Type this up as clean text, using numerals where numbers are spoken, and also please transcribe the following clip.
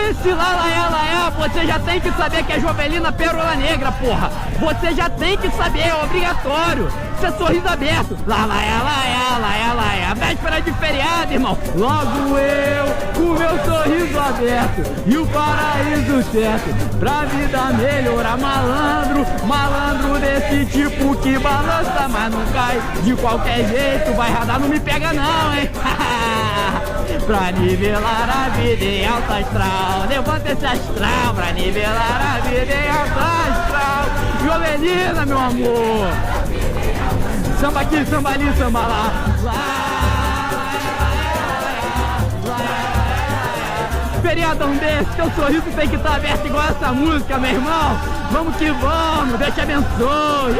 esse Lalaiá, você já tem que saber que é Jovelina Pérola Negra, porra. Você já tem que saber, é obrigatório. Isso é sorriso aberto. Lalaiá, véspera de feriado, irmão. Logo eu, com meu sorriso aberto e o paraíso certo, pra vida melhorar, malandro desse tipo que balança, mas não cai. De qualquer jeito, vai radar, não me pega não, hein? Pra nivelar a vida em alto astral, levanta esse astral, pra nivelar a vida em alto astral. Jovelina, meu amor. Samba aqui, samba ali, samba lá. Feriadão desse, teu sorriso tem que estar aberto igual essa música, meu irmão. Vamos que vamos, Deus te abençoe.